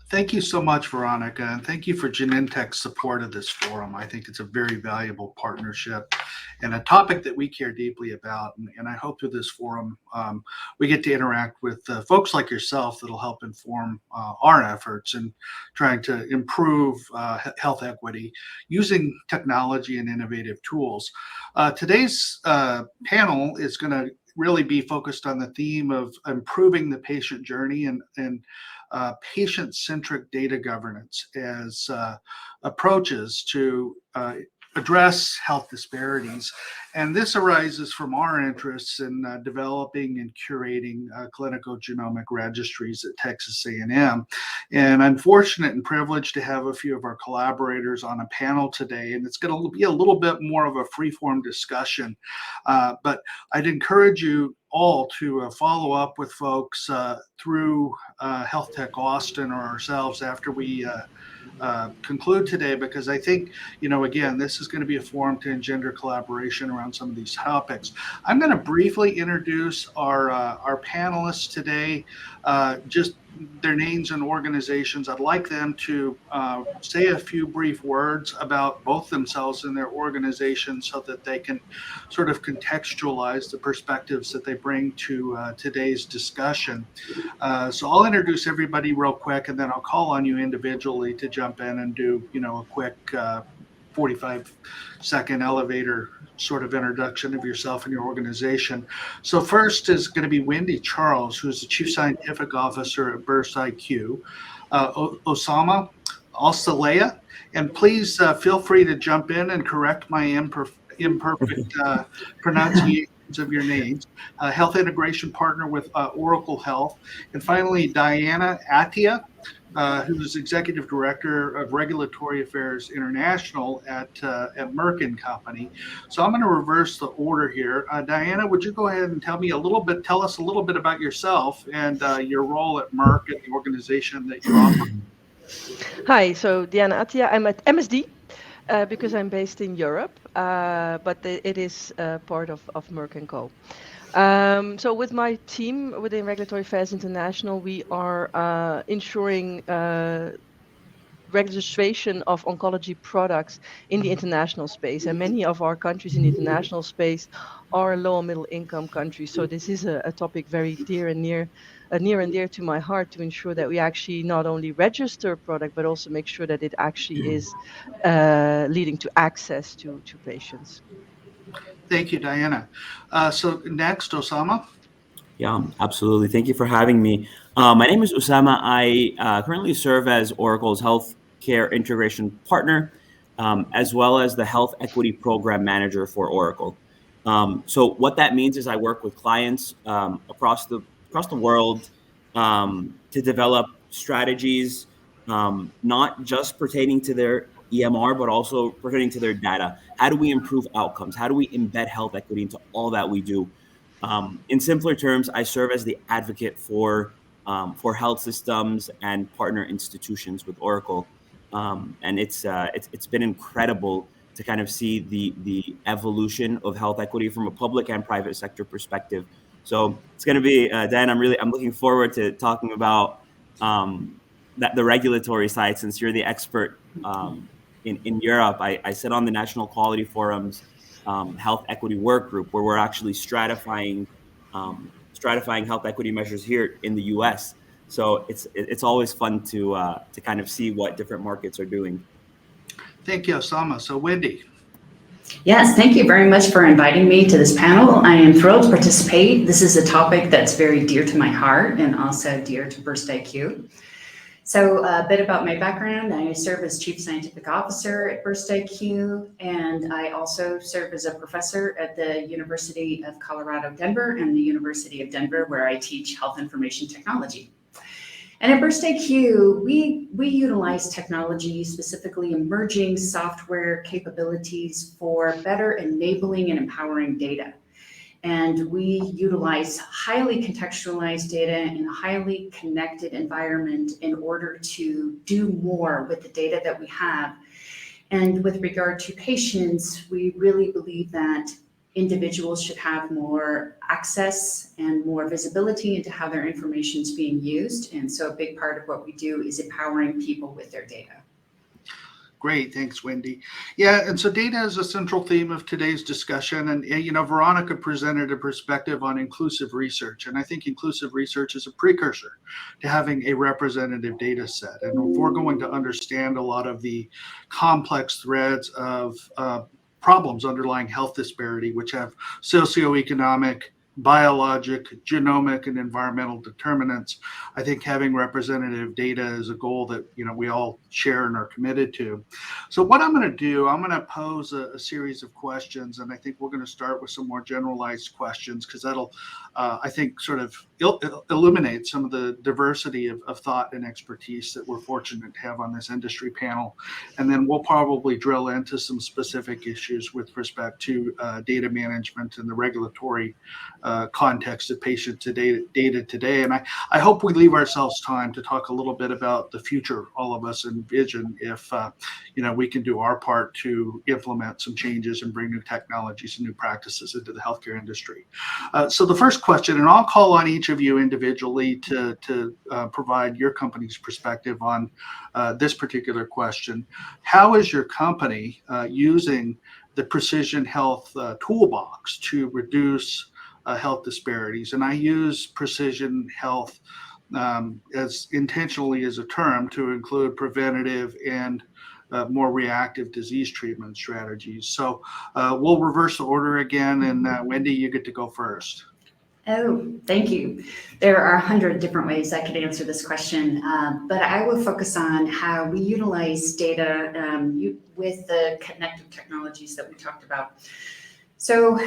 Thank you so much, Veronica, and thank you for Genentech's support of this forum. I think it's a very valuable partnership and a topic that we care deeply about. And I hope through this forum we get to interact with folks like yourself that'll help inform our efforts in trying to improve health equity using technology and innovative tools. Today's panel is going to really be focused on the theme of improving the patient journey and patient-centric data governance as approaches to address health disparities. And this arises from our interests in developing and curating clinical genomic registries at Texas A&M. And I'm fortunate and privileged to have a few of our collaborators on a panel today, and it's going to be a little bit more of a free-form discussion. But I'd encourage you all to follow up with folks through Health Tech Austin or ourselves after we conclude today, because I think, again, this is going to be a forum to engender collaboration around some of these topics. I'm going to briefly introduce our panelists today, just their names and organizations. I'd like them to say a few brief words about both themselves and their organizations so that they can sort of contextualize the perspectives that they bring to today's discussion. So I'll introduce everybody real quick, and then I'll call on you individually to jump in and do, a quick 45-second elevator sort of introduction of yourself and your organization. So first is going to be Wendy Charles, who's the Chief Scientific Officer at Burst IQ. Osama Alsaleh, and please feel free to jump in and correct my imperfect pronunciations of your names. Health Integration Partner with Oracle Health. And finally, Diana Attia, who's Executive Director of Regulatory Affairs International at Merck & Company. So I'm going to reverse the order here. Diana, would you go ahead and tell us a little bit about yourself and your role at Merck and the organization that you operate? Hi, so Diana Attia. I'm at MSD because I'm based in Europe, but it is part of Merck & Co. So with my team within Regulatory Affairs International, we are ensuring registration of oncology products in the international space. And many of our countries in the international space are low and middle income countries. So this is a topic very near and dear to my heart, to ensure that we actually not only register a product, but also make sure that it actually is leading to access to patients. Thank you, Diana. So next, Osama. Yeah, absolutely. Thank you for having me. My name is Osama. I currently serve as Oracle's Healthcare Integration Partner, as well as the Health Equity Program Manager for Oracle. So what that means is I work with clients across the world to develop strategies, not just pertaining to their EMR, but also pertaining to their data. How do we improve outcomes? How do we embed health equity into all that we do? In simpler terms, I serve as the advocate for health systems and partner institutions with Oracle, and it's been incredible to kind of see the evolution of health equity from a public and private sector perspective. So it's going to be Dan. I'm looking forward to talking about the regulatory side, since you're the expert in Europe. I sit on the National Quality Forum's health equity work group, where we're actually stratifying health equity measures here in the U.S. So it's always fun to kind of see what different markets are doing. Thank you, Osama. So Wendy. Yes, thank you very much for inviting me to this panel. I am thrilled to participate. This is a topic that's very dear to my heart and also dear to Burst IQ. So a bit about my background. I serve as Chief Scientific Officer at Burst IQ, and I also serve as a professor at the University of Colorado, Denver, and the University of Denver, where I teach health information technology. And at Burst IQ, we utilize technology, specifically emerging software capabilities, for better enabling and empowering data. And we utilize highly contextualized data in a highly connected environment in order to do more with the data that we have. And with regard to patients, we really believe that individuals should have more access and more visibility into how their information is being used. And so a big part of what we do is empowering people with their data. Great, thanks, Wendy. Yeah, and so data is a central theme of today's discussion. And, Veronica presented a perspective on inclusive research. And I think inclusive research is a precursor to having a representative data set. And if we're going to understand a lot of the complex threads of problems underlying health disparity, which have socioeconomic, biologic, genomic, and environmental determinants, I think having representative data is a goal that we all share and are committed to. So what I'm going to do, I'm going to pose a series of questions, and I think we're going to start with some more generalized questions because that'll, I think, sort of illuminate some of the diversity of thought and expertise that we're fortunate to have on this industry panel. And then we'll probably drill into some specific issues with respect to data management and the regulatory context of patient data today. And I hope we leave ourselves time to talk a little bit about the future all of us envision if we can do our part to implement some changes and bring new technologies and new practices into the healthcare industry. So the first question, and I'll call on each of you individually to provide your company's perspective on this particular question. How is your company using the precision health toolbox to reduce health disparities? And I use precision health as intentionally as a term to include preventative and more reactive disease treatment strategies. So we'll reverse the order again, and Wendy, you get to go first. Oh, thank you. There are 100 different ways I could answer this question, but I will focus on how we utilize data with the connective technologies that we talked about. So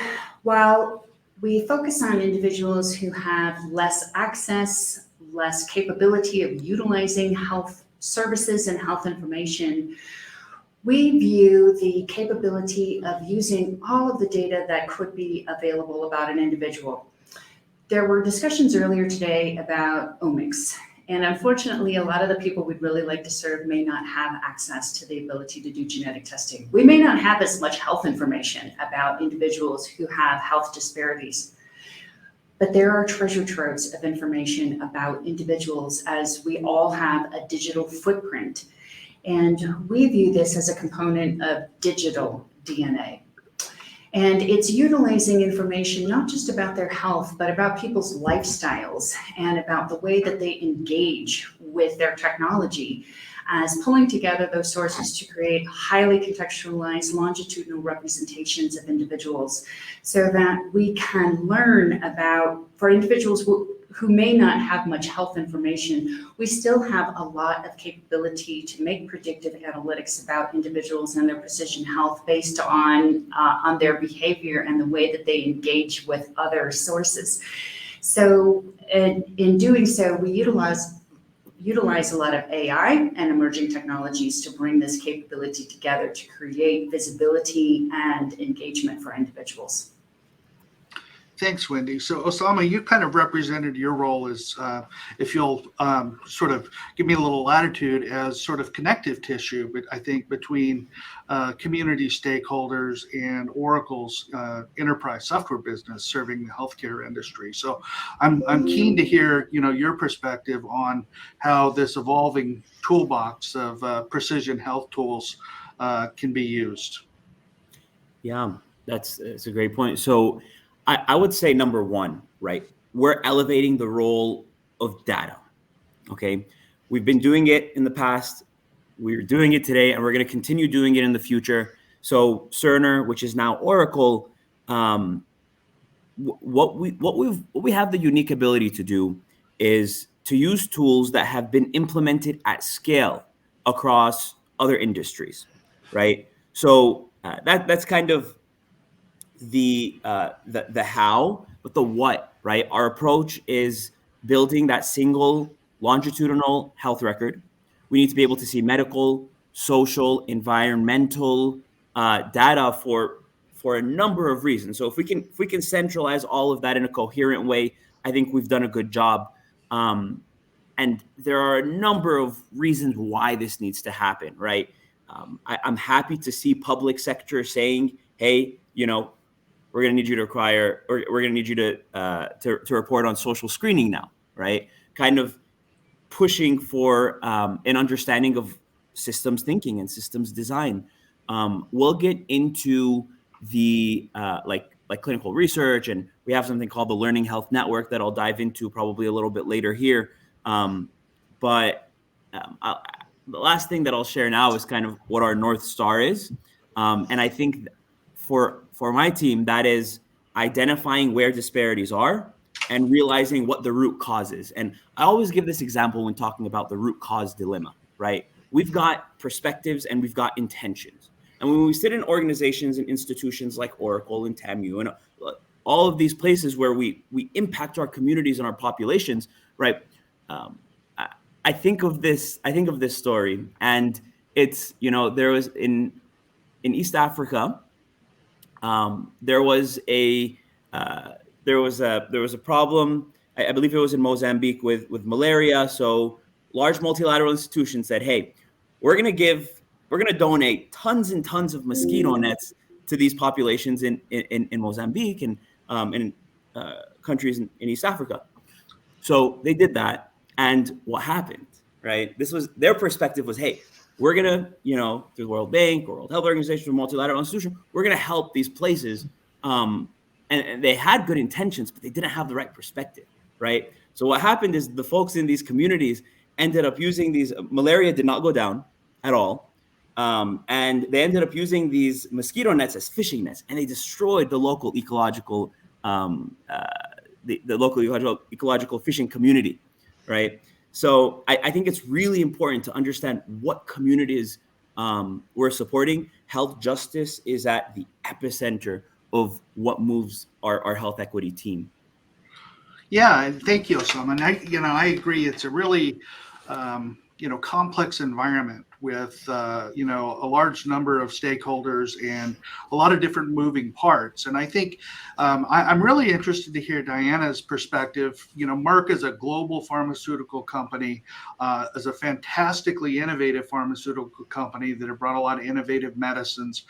while we focus on individuals who have less access, less capability of utilizing health services and health information, we view the capability of using all of the data that could be available about an individual. There were discussions earlier today about omics, and unfortunately, a lot of the people we'd really like to serve may not have access to the ability to do genetic testing. We may not have as much health information about individuals who have health disparities, but there are treasure troves of information about individuals as we all have a digital footprint. And we view this as a component of digital DNA. And it's utilizing information not just about their health, but about people's lifestyles and about the way that they engage with their technology, as pulling together those sources to create highly contextualized longitudinal representations of individuals so that we can learn about, for individuals who may not have much health information, we still have a lot of capability to make predictive analytics about individuals and their precision health based on their behavior and the way that they engage with other sources. So in doing so, we utilize a lot of AI and emerging technologies to bring this capability together to create visibility and engagement for individuals. Thanks, Wendy. So Osama, you kind of represented your role as, if you'll sort of give me a little latitude, as sort of connective tissue, but I think between community stakeholders and Oracle's enterprise software business serving the healthcare industry. So I'm keen to hear your perspective on how this evolving toolbox of precision health tools can be used. Yeah, that's a great point. So I would say number one, right? We're elevating the role of data. Okay. We've been doing it in the past. We're doing it today, and we're going to continue doing it in the future. So Cerner, which is now Oracle, what we have the unique ability to do is to use tools that have been implemented at scale across other industries, right? So that's kind of the how, but the what, right? Our approach is building that single longitudinal health record. We need to be able to see medical, social, environmental data for a number of reasons. So if we can centralize all of that in a coherent way, I think we've done a good job. And there are a number of reasons why this needs to happen, right? I'm happy to see public sector saying, hey, we're going to need you to require, or we're going to need you to report on social screening now, right? Kind of pushing for an understanding of systems thinking and systems design. We'll get into the like clinical research, and we have something called the Learning Health Network that I'll dive into probably a little bit later here. But the last thing that I'll share now is kind of what our North Star is. And I think for my team, that is identifying where disparities are and realizing what the root cause is. And I always give this example when talking about the root cause dilemma, right? We've got perspectives and we've got intentions. And when we sit in organizations and institutions like Oracle and TAMU and all of these places where we impact our communities and our populations, right? I think of this story, and it's, there was in East Africa, there was a problem. I believe it was in Mozambique with malaria. So large multilateral institutions said, "Hey, we're gonna donate tons and tons of mosquito nets to these populations in Mozambique and in countries in East Africa." So they did that, and what happened? Right? This was their perspective was, "Hey, we're gonna, through the World Bank or World Health Organization or multilateral institution, we're gonna help these places." And they had good intentions, but they didn't have the right perspective, right? So what happened is the folks in these communities ended up using these. Malaria did not go down at all, and they ended up using these mosquito nets as fishing nets, and they destroyed the local ecological, the local ecological fishing community, right? So I think it's really important to understand what communities we're supporting. Health justice is at the epicenter of what moves our health equity team. Yeah, and thank you, Osama. And I agree. It's a really, complex environment with, a large number of stakeholders and a lot of different moving parts. And I think I'm really interested to hear Diana's perspective. Merck is a global pharmaceutical company, is a fantastically innovative pharmaceutical company that have brought a lot of innovative medicines,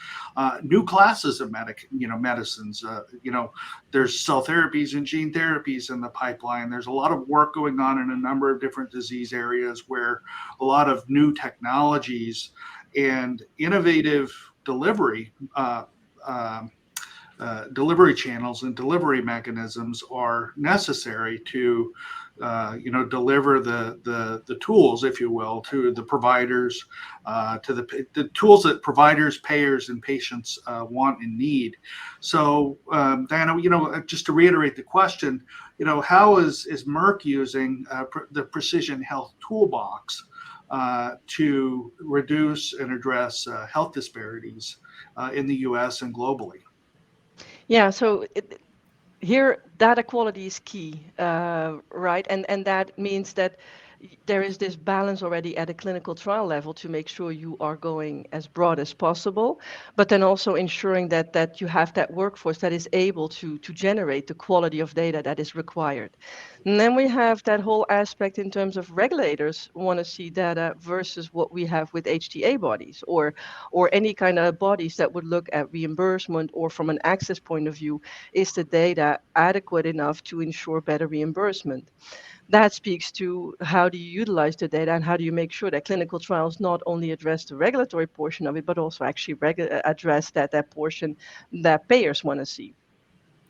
new classes of medicines. There's cell therapies and gene therapies in the pipeline. There's a lot of work going on in a number of different disease areas where a lot of new technologies and innovative delivery channels and delivery mechanisms are necessary to deliver the tools, if you will, to the providers, to the tools that providers, payers, and patients want and need. So, Diana, just to reiterate the question, how is Merck using the Precision Health Toolbox to reduce and address health disparities in the U.S. and globally? Yeah, so here data quality is key, right? And that means that there is this balance already at a clinical trial level to make sure you are going as broad as possible, but then also ensuring that you have that workforce that is able to generate the quality of data that is required. And then we have that whole aspect in terms of regulators want to see data versus what we have with HTA bodies or any kind of bodies that would look at reimbursement, or from an access point of view, is the data adequate enough to ensure better reimbursement? That speaks to how do you utilize the data and how do you make sure that clinical trials not only address the regulatory portion of it, but also actually address that portion that payers want to see.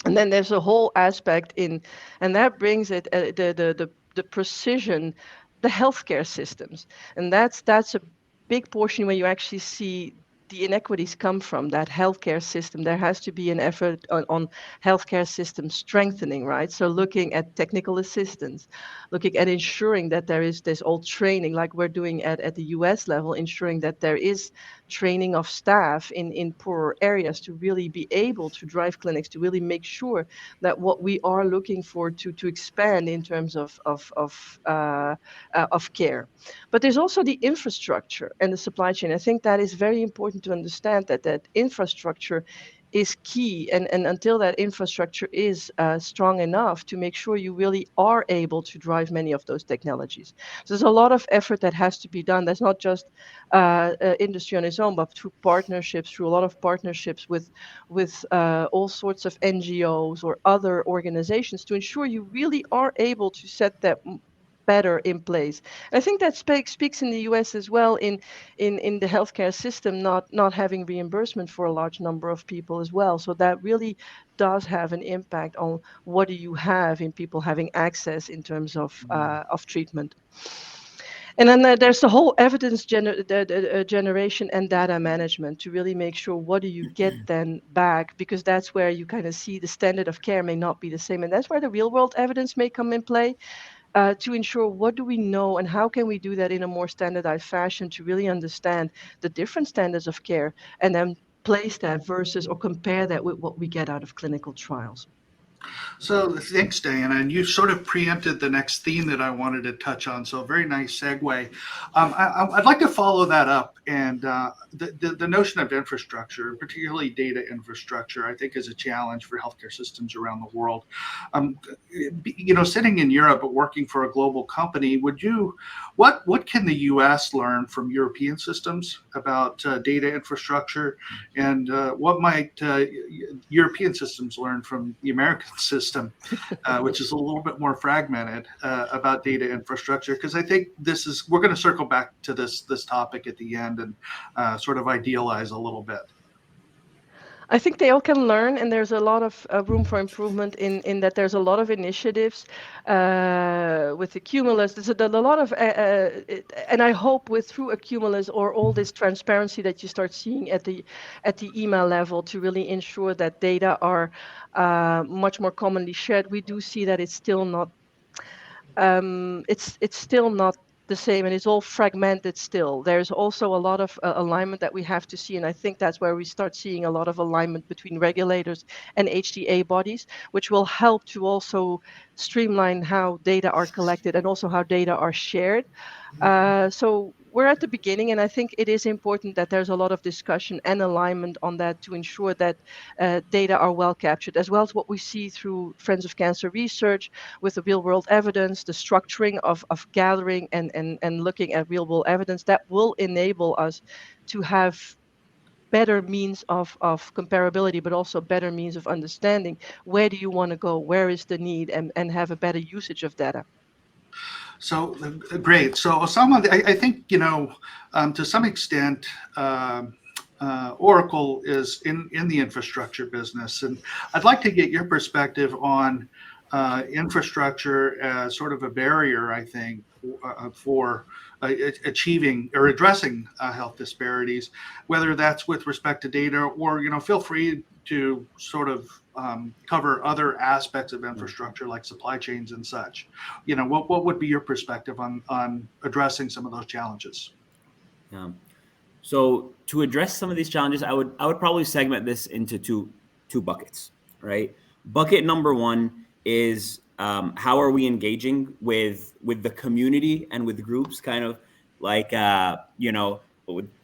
And then there's a whole aspect and that brings it the precision, the healthcare systems, and that's a big portion where you actually see the inequities come from that healthcare system. There has to be an effort on healthcare system strengthening, right? So looking at technical assistance, looking at ensuring that there is this old training like we're doing at the US level, ensuring that there is training of staff in poorer areas to really be able to drive clinics, to really make sure that what we are looking for to expand in terms of care. But there's also the infrastructure and the supply chain. I think that is very important to understand that infrastructure is key. And until that infrastructure is strong enough to make sure you really are able to drive many of those technologies. So there's a lot of effort that has to be done. That's not just industry on its own, but through partnerships, through a lot of partnerships with all sorts of NGOs or other organizations to ensure you really are able to set that better in place. I think that speaks in the US as well in the healthcare system not having reimbursement for a large number of people as well. So that really does have an impact on what do you have in people having access in terms of treatment. And then there's the whole evidence generation and data management to really make sure what do you get then back, because that's where you kind of see the standard of care may not be the same. And that's where the real world evidence may come in play. To ensure what do we know and how can we do that in a more standardized fashion to really understand the different standards of care and then place that versus or compare that with what we get out of clinical trials. So thanks, Diana. And you sort of preempted the next theme that I wanted to touch on. So a very nice segue. I'd like to follow that up. And the notion of infrastructure, particularly data infrastructure, I think is a challenge for healthcare systems around the world. Sitting in Europe but working for a global company, what can the U.S. learn from European systems about data infrastructure, and what might European systems learn from the American system, which is a little bit more fragmented about data infrastructure? Because I think we're going to circle back to this topic at the end and sort of idealize a little bit. I think they all can learn, and there's a lot of room for improvement in that there's a lot of initiatives with the Cumulus. There's a lot of, and I hope through a Cumulus or all this transparency that you start seeing at the email level to really ensure that data are much more commonly shared. We do see that it's still not, it's still not the same, and it's all fragmented still. There's also a lot of alignment that we have to see, and I think that's where we start seeing a lot of alignment between regulators and HTA bodies, which will help to also streamline how data are collected and also how data are shared. So we're at the beginning, and I think it is important that there's a lot of discussion and alignment on that to ensure that data are well captured, as well as what we see through Friends of Cancer Research with the real world evidence, the structuring of gathering and looking at real world evidence that will enable us to have better means of comparability, but also better means of understanding where do you want to go, where is the need, and have a better usage of data. So great. So Osama, I think, to some extent, Oracle is in the infrastructure business. And I'd like to get your perspective on infrastructure as sort of a barrier, I think, for achieving or addressing health disparities, whether that's with respect to data or, feel free to sort of cover other aspects of infrastructure like supply chains and such. What would be your perspective on addressing some of those challenges? So to address some of these challenges, I would probably segment this into two buckets, right? Bucket number one is how are we engaging with the community and with groups, kind of like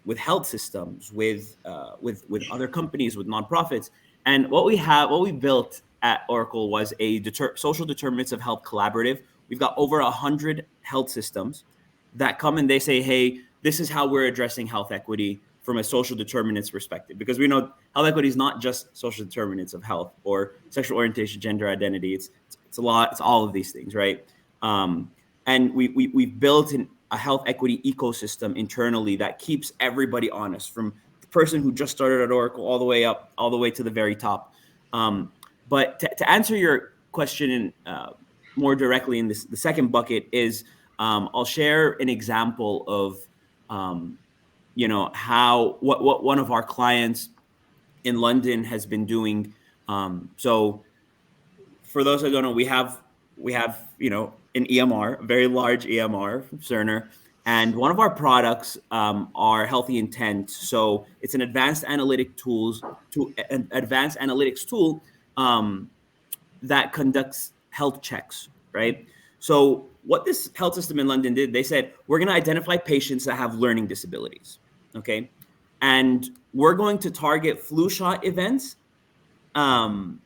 with health systems, with other companies, with nonprofits. And what we built at Oracle was a social determinants of health collaborative. We've got over 100 health systems that come and they say, hey, this is how we're addressing health equity from a social determinants perspective, because we know health equity is not just social determinants of health or sexual orientation, gender identity. It's a lot. It's all of these things, right? And we've built a health equity ecosystem internally that keeps everybody honest, from the person who just started at Oracle all the way to the very top. But to answer your question more directly in the second bucket is I'll share an example of what one of our clients in London has been doing. So for those who don't know, we have an EMR, a very large EMR from Cerner, and one of our products are Healthy Intent. So it's an advanced analytics tool that conducts health checks, right? So what this health system in London did, they said, we're going to identify patients that have learning disabilities, okay? And we're going to target flu shot events um,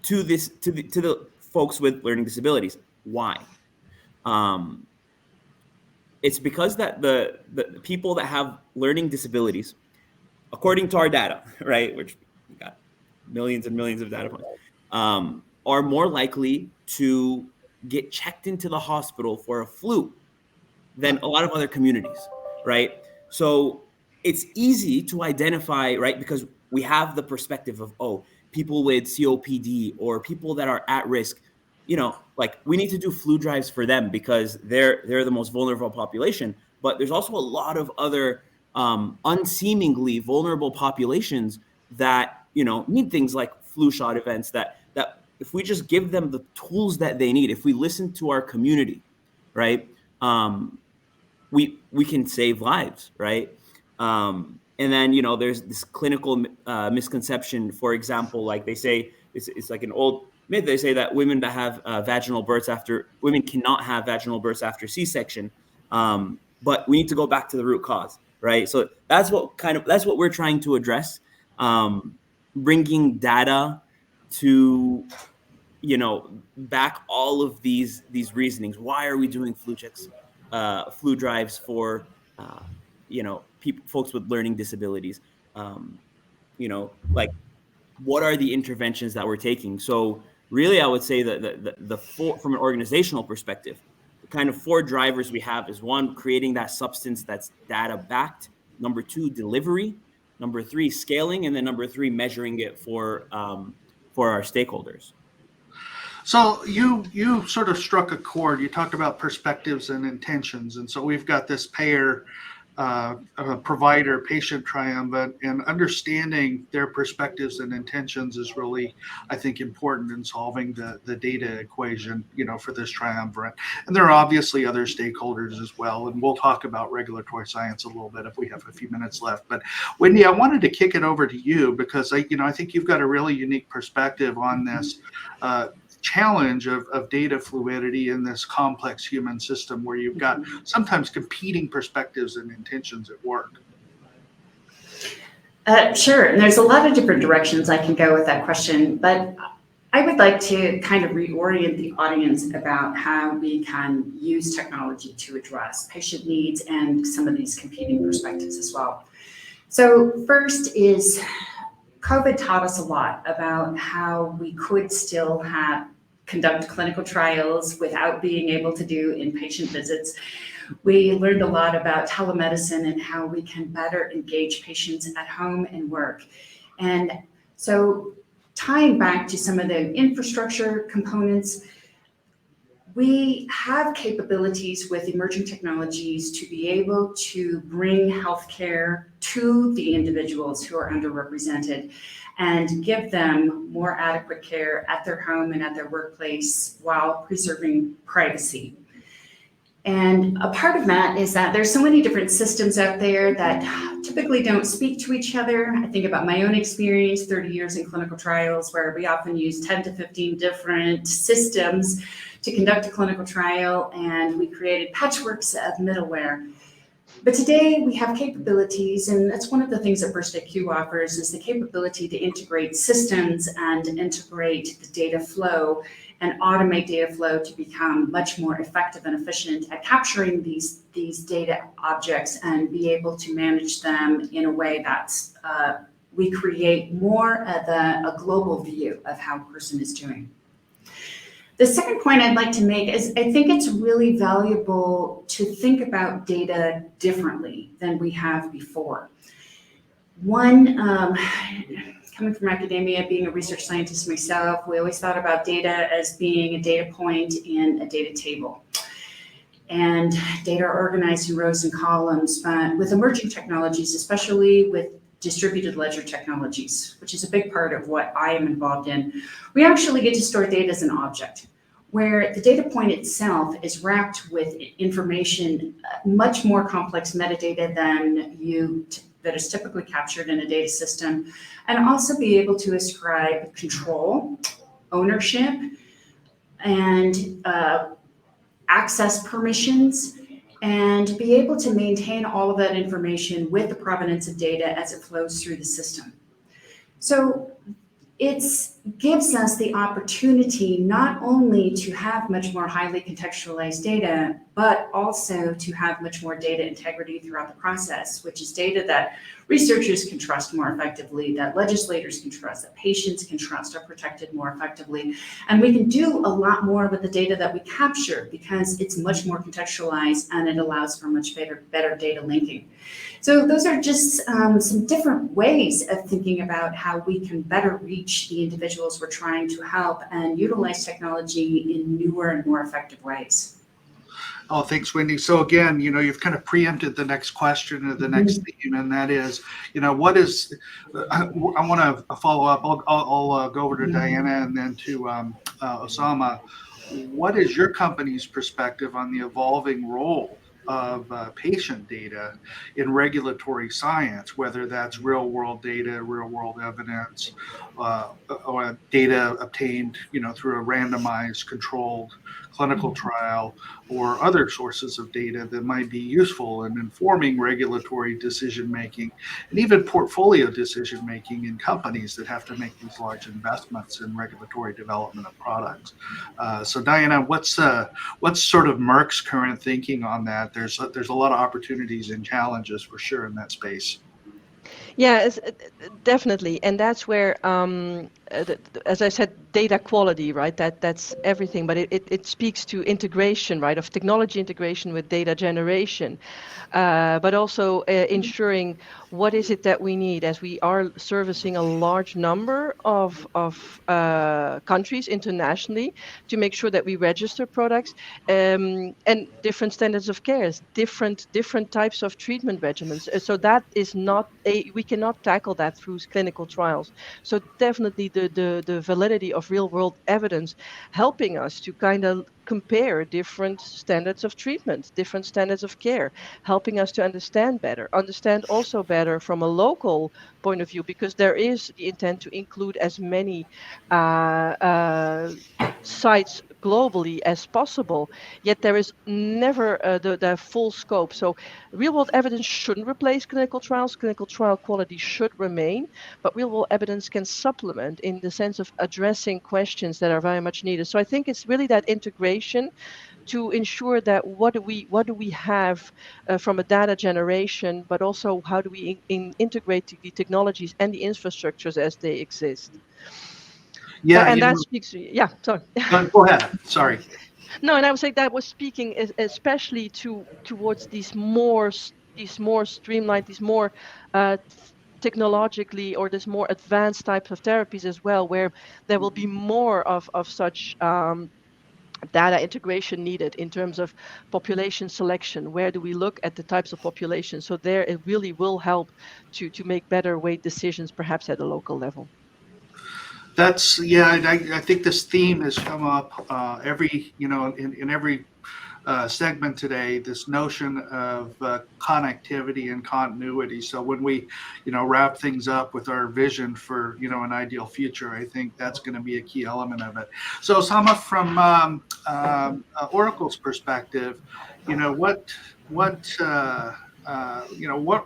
to the folks with learning disabilities. Why? It's because that the people that have learning disabilities, according to our data, right, which we got millions and millions of data points, are more likely to get checked into the hospital for a flu than a lot of other communities, right? So it's easy to identify, right? Because we have the perspective of, oh, people with COPD or people that are at risk, like we need to do flu drives for them because they're the most vulnerable population. But there's also a lot of other unseemingly vulnerable populations that, need things like flu shot events that if we just give them the tools that they need, if we listen to our community, right? We can save lives, right? And then there's this clinical misconception. For example, like they say, it's like an old myth. They say that women that have women cannot have vaginal births after C-section. But we need to go back to the root cause, right? So that's what we're trying to address, bringing data to back all of these reasonings. Why are we doing flu checks, flu drives for folks with learning disabilities? Like what are the interventions that we're taking? So really, I would say that the four, from an organizational perspective, the kind of four drivers we have is: one, creating that substance that's data backed; number two, delivery; number three, scaling; and then number three, measuring it for our stakeholders. So you sort of struck a chord. You talked about perspectives and intentions, and so we've got this payer, provider, patient triumvirate, and understanding their perspectives and intentions is really, I think, important in solving the data equation, for this triumvirate. And there are obviously other stakeholders as well, and we'll talk about regulatory science a little bit if we have a few minutes left. But Wendy, I wanted to kick it over to you because I think you've got a really unique perspective on this challenge of data fluidity in this complex human system where you've got sometimes competing perspectives and intentions at work. Sure, and there's a lot of different directions I can go with that question, but I would like to kind of reorient the audience about how we can use technology to address patient needs and some of these competing perspectives as well. So first is COVID taught us a lot about how we could still conduct clinical trials without being able to do inpatient visits. We learned a lot about telemedicine and how we can better engage patients at home and work. And so tying back to some of the infrastructure components, we have capabilities with emerging technologies to be able to bring healthcare to the individuals who are underrepresented and give them more adequate care at their home and at their workplace while preserving privacy. And a part of that is that there's so many different systems out there that typically don't speak to each other. I think about my own experience, 30 years in clinical trials, where we often use 10 to 15 different systems to conduct a clinical trial, and we created patchworks of middleware. But today we have capabilities, and that's one of the things that BurstIQ offers, is the capability to integrate systems and integrate the data flow and automate data flow to become much more effective and efficient at capturing these data objects and be able to manage them in a way that's we create more of a global view of how a person is doing. The second point I'd like to make is I think it's really valuable to think about data differently than we have before. One, coming from academia, being a research scientist myself, we always thought about data as being a data point in a data table. And data are organized in rows and columns, but with emerging technologies, especially with distributed ledger technologies, which is a big part of what I am involved in, we actually get to store data as an object, where the data point itself is wrapped with information, much more complex metadata than that is typically captured in a data system, and also be able to ascribe control, ownership, and access permissions, and be able to maintain all of that information with the provenance of data as it flows through the system. So it gives us the opportunity not only to have much more highly contextualized data, but also to have much more data integrity throughout the process, which is data that researchers can trust more effectively, that legislators can trust, that patients can trust are protected more effectively. And we can do a lot more with the data that we capture because it's much more contextualized and it allows for much better data linking. So those are just some different ways of thinking about how we can better reach the individuals we're trying to help and utilize technology in newer and more effective ways. Oh, thanks, Wendy. So again, you've kind of preempted the next question or the next theme, and that is, what is, I want to follow up. I'll go over to Diana and then to Osama. What is your company's perspective on the evolving role of patient data in regulatory science, whether that's real world data, real world evidence, or data obtained, through a randomized controlled clinical trial, or other sources of data that might be useful in informing regulatory decision making and even portfolio decision making in companies that have to make these large investments in regulatory development of products. So Diana, what's sort of Merck's current thinking on that? There's a lot of opportunities and challenges for sure in that space. Yeah, definitely, and that's where, as I said, data quality, right? That's everything, but it speaks to integration, right? Of technology integration with data generation, but also ensuring what is it that we need as we are servicing a large number of countries internationally to make sure that we register products and different standards of care, different types of treatment regimens. So that is not we cannot tackle that through clinical trials. So definitely the validity of real world evidence helping us to kind of compare different standards of treatment, different standards of care, helping us to understand also better from a local point of view, because there is the intent to include as many sites globally as possible, yet there is never the full scope. So real world evidence shouldn't replace clinical trials. Clinical trial quality should remain, but real world evidence can supplement in the sense of addressing questions that are very much needed. So I think it's really that integration to ensure that what do we have from a data generation, but also how do we integrate the technologies and the infrastructures as they exist. Yeah, and that speaks. Yeah, sorry. Go ahead. Sorry. No, and I would say that was speaking especially towards these more streamlined, these more technologically or this more advanced types of therapies as well, where there will be more of such data integration needed in terms of population selection. Where do we look at the types of population? So there it really will help to make better weight decisions, perhaps at a local level. That's I think this theme has come up every in every segment today. This notion of connectivity and continuity. So when we wrap things up with our vision for an ideal future, I think that's going to be a key element of it. So Osama, from Oracle's perspective, what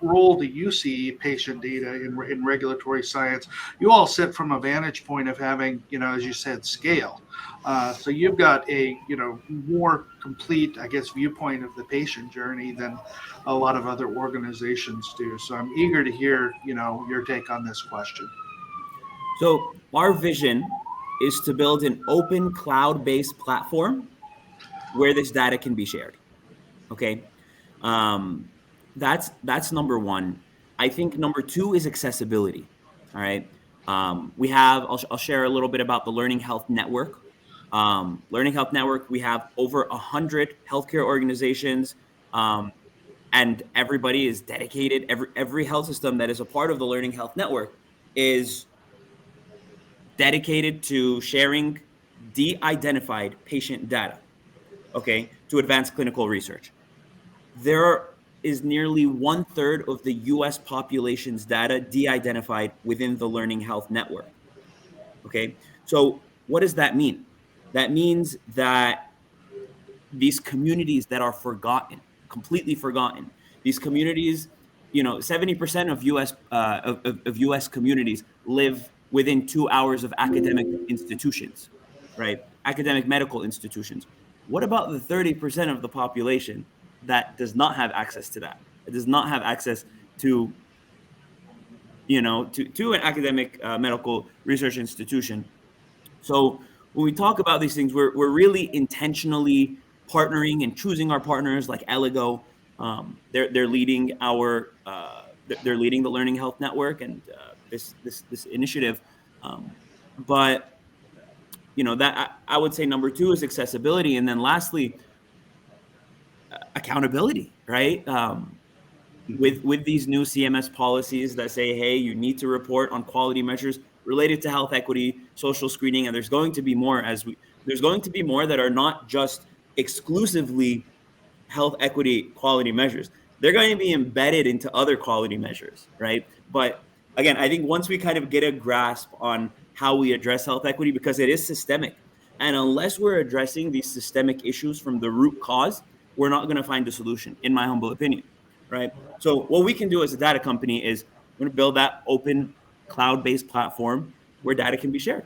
role do you see patient data in regulatory science? You all sit from a vantage point of having, as you said, scale. So you've got a, more complete, I guess, viewpoint of the patient journey than a lot of other organizations do. So I'm eager to hear, your take on this question. So our vision is to build an open cloud-based platform where this data can be shared. Okay. That's number one. I think number two is accessibility. All right. I'll share a little bit about the Learning Health Network. Learning Health Network, we have over 100 healthcare organizations, and everybody is dedicated. Every health system that is a part of the Learning Health Network is dedicated to sharing de-identified patient data, okay, to advance clinical research. There is nearly 1/3 of the US population's data de-identified within the Learning Health Network. Okay, so what does that mean? That means that these communities that are forgotten, completely forgotten, these communities, 70% of US US communities live within 2 hours of academic institutions, right? Academic medical institutions. What about the 30% of the population that does not have access to that? It does not have access to, to an academic medical research institution. So when we talk about these things, we're really intentionally partnering and choosing our partners like Eligo. They're leading they're leading the Learning Health Network and this initiative. But that I would say number two is accessibility, and then lastly, accountability, right? With these new CMS policies that say, hey, you need to report on quality measures related to health equity, social screening, and there's going to be more that are not just exclusively health equity quality measures. They're going to be embedded into other quality measures, right? But again, I think once we kind of get a grasp on how we address health equity, because it is systemic, and unless we're addressing these systemic issues from the root cause, we're not going to find a solution, in my humble opinion, right? So what we can do as a data company is we're going to build that open cloud-based platform where data can be shared.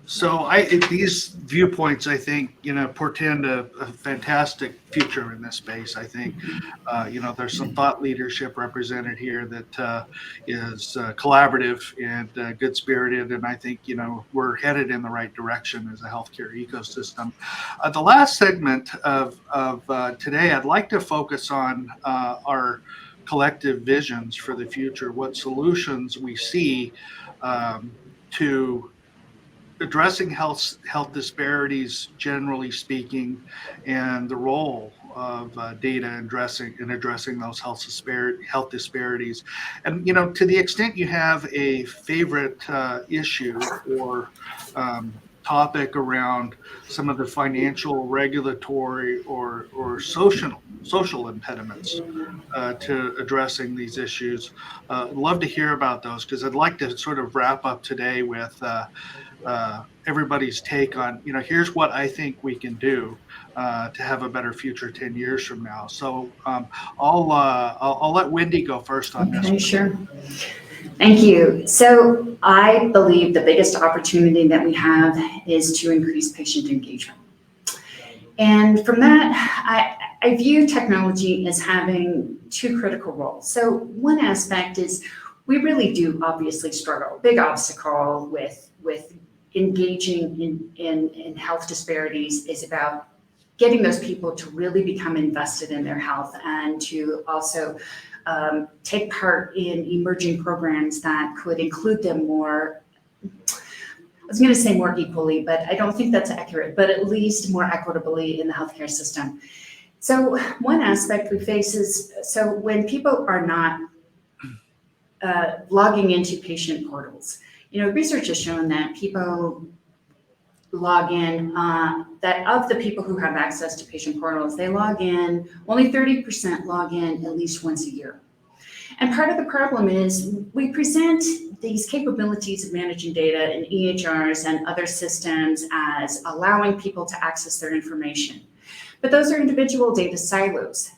So these viewpoints, I think, portend a fantastic future in this space. I think, there's some thought leadership represented here that is collaborative and good spirited. And I think, we're headed in the right direction as a healthcare ecosystem. The last segment of today, I'd like to focus on our collective visions for the future, what solutions we see to addressing health disparities, generally speaking, and the role of data in addressing those health disparities. And to the extent you have a favorite issue or topic around some of the financial, regulatory, or social impediments to addressing these issues, I'd love to hear about those, because I'd like to sort of wrap up today with everybody's take on, here's what I think we can do to have a better future 10 years from now. So I'll let Wendy go first on this. Okay, sure. Thank you. So I believe the biggest opportunity that we have is to increase patient engagement. And from that, I view technology as having two critical roles. So one aspect is we really do obviously struggle, big obstacle with engaging in health disparities is about getting those people to really become invested in their health and to also take part in emerging programs that could include them more, I was going to say more equally, but I don't think that's accurate, but at least more equitably in the healthcare system. So one aspect we face is, so when people are not logging into patient portals, research has shown that people log in, that of the people who have access to patient portals, they log in, only 30% log in at least once a year. And part of the problem is we present these capabilities of managing data in EHRs and other systems as allowing people to access their information. But those are individual data silos,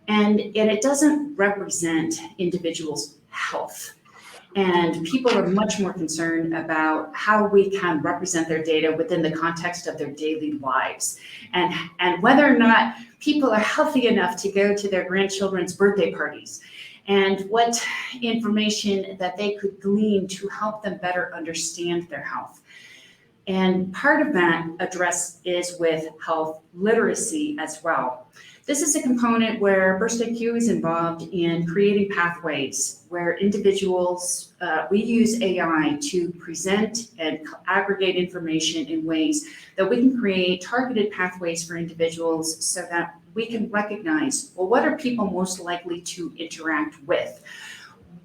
and it doesn't represent individuals' health. And people are much more concerned about how we can represent their data within the context of their daily lives, and whether or not people are healthy enough to go to their grandchildren's birthday parties, and what information that they could glean to help them better understand their health. And part of that address is with health literacy as well. This is a component where BurstIQ is involved in creating pathways where individuals, we use AI to present and aggregate information in ways that we can create targeted pathways for individuals so that we can recognize, well, what are people most likely to interact with?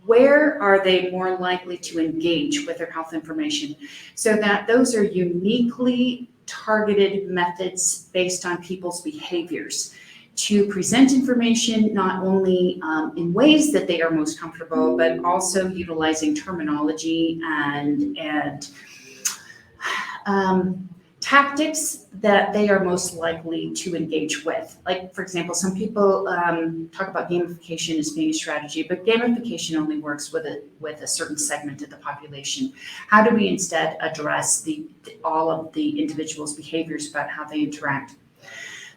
Where are they more likely to engage with their health information? So that those are uniquely targeted methods based on people's behaviors to present information not only in ways that they are most comfortable, but also utilizing terminology and tactics that they are most likely to engage with. Like, for example, some people talk about gamification as being a strategy, but gamification only works with a certain segment of the population. How do we instead address all of the individuals' behaviors about how they interact?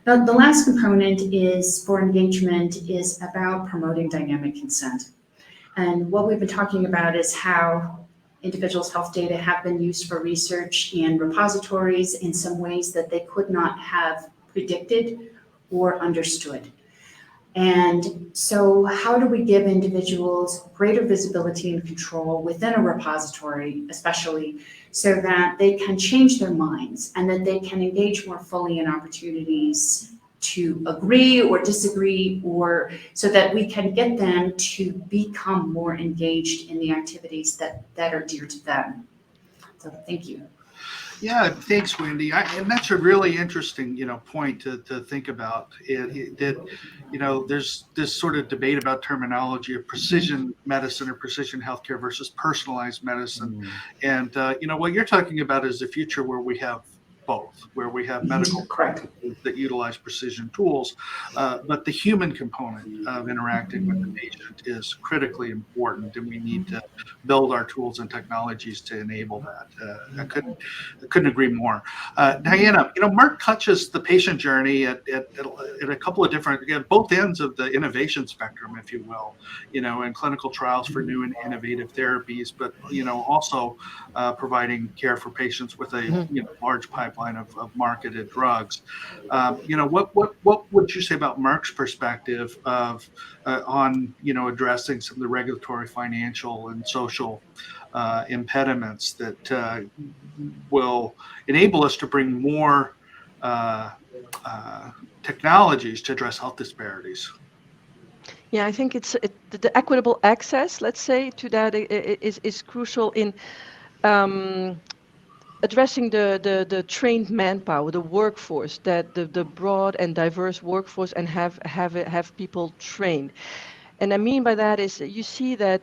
The last component is for engagement is about promoting dynamic consent. And what we've been talking about is how individuals' health data have been used for research and repositories in some ways that they could not have predicted or understood. And so how do we give individuals greater visibility and control within a repository, especially so that they can change their minds and that they can engage more fully in opportunities to agree or disagree, or so that we can get them to become more engaged in the activities that are dear to them. So thank you. Yeah, thanks, Wendy. And that's a really interesting, point to think about. There's this sort of debate about terminology of precision medicine or precision healthcare versus personalized medicine. And, what you're talking about is a future where we have both, where we have medical Correct. that utilize precision tools, but the human component of interacting with the patient is critically important, and we need to build our tools and technologies to enable that. I couldn't agree more. Diana, Merck touches the patient journey at a couple of different, again, both ends of the innovation spectrum, if you will, in clinical trials for new and innovative therapies, but also providing care for patients with a large pipeline of marketed drugs. What would you say about Merck's perspective of on addressing some of the regulatory, financial, and social impediments that will enable us to bring more technologies to address health disparities? Yeah, I think the equitable access, let's say, to that is crucial in addressing the trained manpower, the workforce, that the broad and diverse workforce, and have people trained. And I mean by that is you see that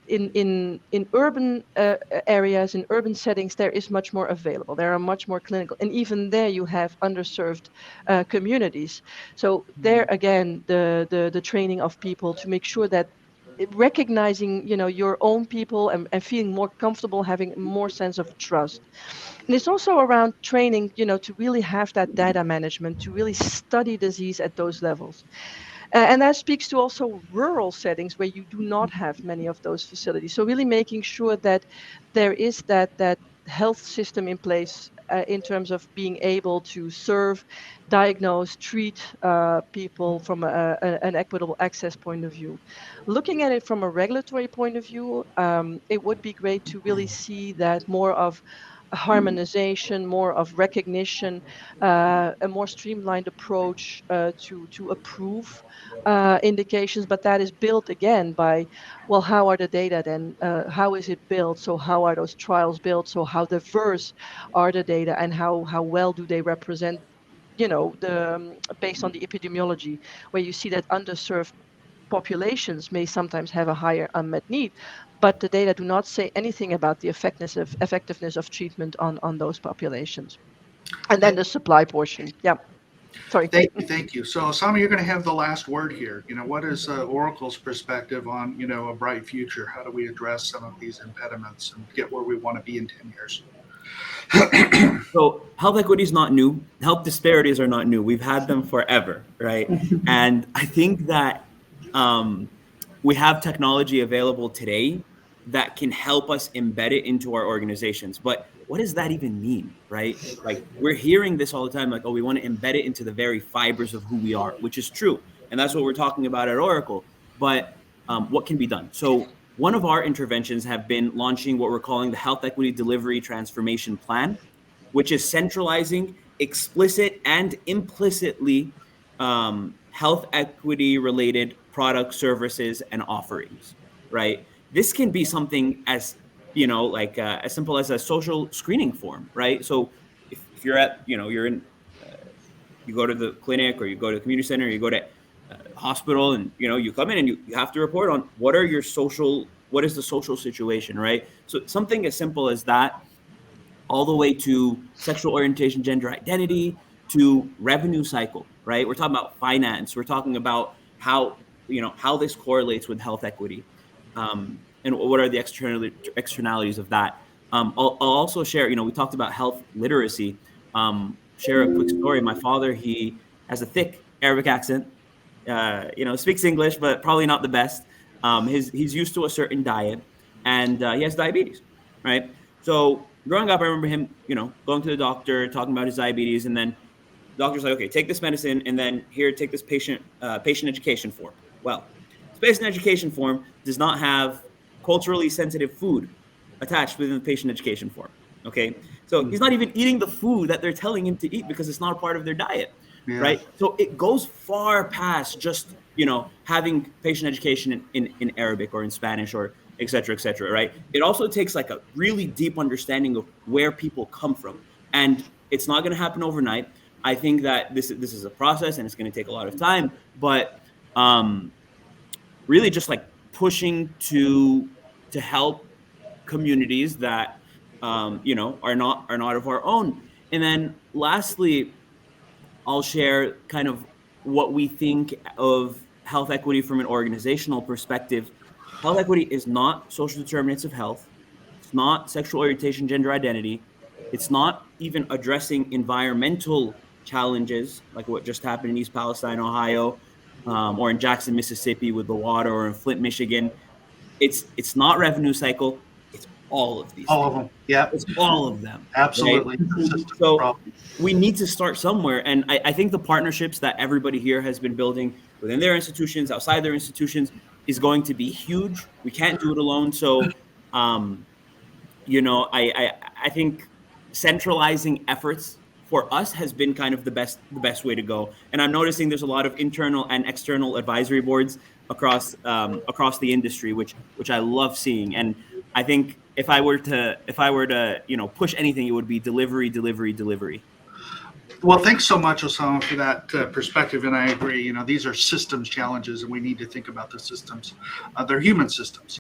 in urban areas, in urban settings, there is much more available. There are much more clinical, and even there you have underserved communities. So there again, the training of people to make sure that recognizing your own people and feeling more comfortable, having more sense of trust. And it's also around training, to really have that data management, to really study disease at those levels. And that speaks to also rural settings where you do not have many of those facilities. So really making sure that there is that health system in place in terms of being able to serve, diagnose, treat people from an equitable access point of view. Looking at it from a regulatory point of view, it would be great to really see that more of harmonization, more of recognition, a more streamlined approach to approve indications, but that is built again by, well, how are the data then? How is it built? So how are those trials built? So how diverse are the data, and how well do they represent, based on the epidemiology, where you see that underserved populations may sometimes have a higher unmet need, but the data do not say anything about the effectiveness of treatment on those populations. And then the supply portion. Yeah. Sorry. Thank you. So, Osama, you're going to have the last word here. What is Oracle's perspective on, a bright future? How do we address some of these impediments and get where we want to be in 10 years? So health equity is not new. Health disparities are not new. We've had them forever, right? And I think that we have technology available today that can help us embed it into our organizations. But what does that even mean, right? Like, we're hearing this all the time, like, oh, we want to embed it into the very fibers of who we are, which is true. And that's what we're talking about at Oracle. But what can be done? So one of our interventions have been launching what we're calling the Health Equity Delivery Transformation Plan, which is centralizing explicit and implicitly health equity related products, services, and offerings, right? This can be something as, like as simple as a social screening form, right? So if you're at, you're in, you go to the clinic, or you go to the community center, or you go to hospital, and you come in and you have to report on what is the social situation, right? So something as simple as that all the way to sexual orientation, gender identity, to revenue cycle, right? We're talking about finance. We're talking about how, how this correlates with health equity, and what are the externalities of that. I'll also share, we talked about health literacy. Share a quick story. My father, he has a thick Arabic accent, speaks English, but probably not the best. He's used to a certain diet, and he has diabetes, right? So growing up, I remember him, going to the doctor, talking about his diabetes, and then the doctor's like, okay, take this medicine, and then here, take this patient education form. Well, this patient education form does not have culturally sensitive food attached within the patient education form. Okay, so he's not even eating the food that they're telling him to eat because it's not a part of their diet, right? So it goes far past just having patient education in Arabic or in Spanish or et cetera, right? It also takes like a really deep understanding of where people come from, and it's not going to happen overnight. I think that this is a process and it's going to take a lot of time, but really just like pushing to help communities that are not of our own. And then lastly, I'll share kind of what we think of health equity from an organizational perspective. Health equity is not social determinants of health. It's not sexual orientation, gender identity. It's not even addressing environmental challenges like what just happened in East Palestine, Ohio, or in Jackson, Mississippi with the water, or in Flint, Michigan. It's not revenue cycle. It's all of these. All things. of them. Yeah. It's all of them. Absolutely. Right? So we need to start somewhere. And I think the partnerships that everybody here has been building within their institutions, outside their institutions, is going to be huge. We can't do it alone. So, I think centralizing efforts for us has been kind of the best way to go. And I'm noticing there's a lot of internal and external advisory boards across the industry, which I love seeing. And I think if I were to push anything, it would be delivery. Well, thanks so much, Osama, for that perspective. And I agree, these are systems challenges and we need to think about the systems. They're human systems.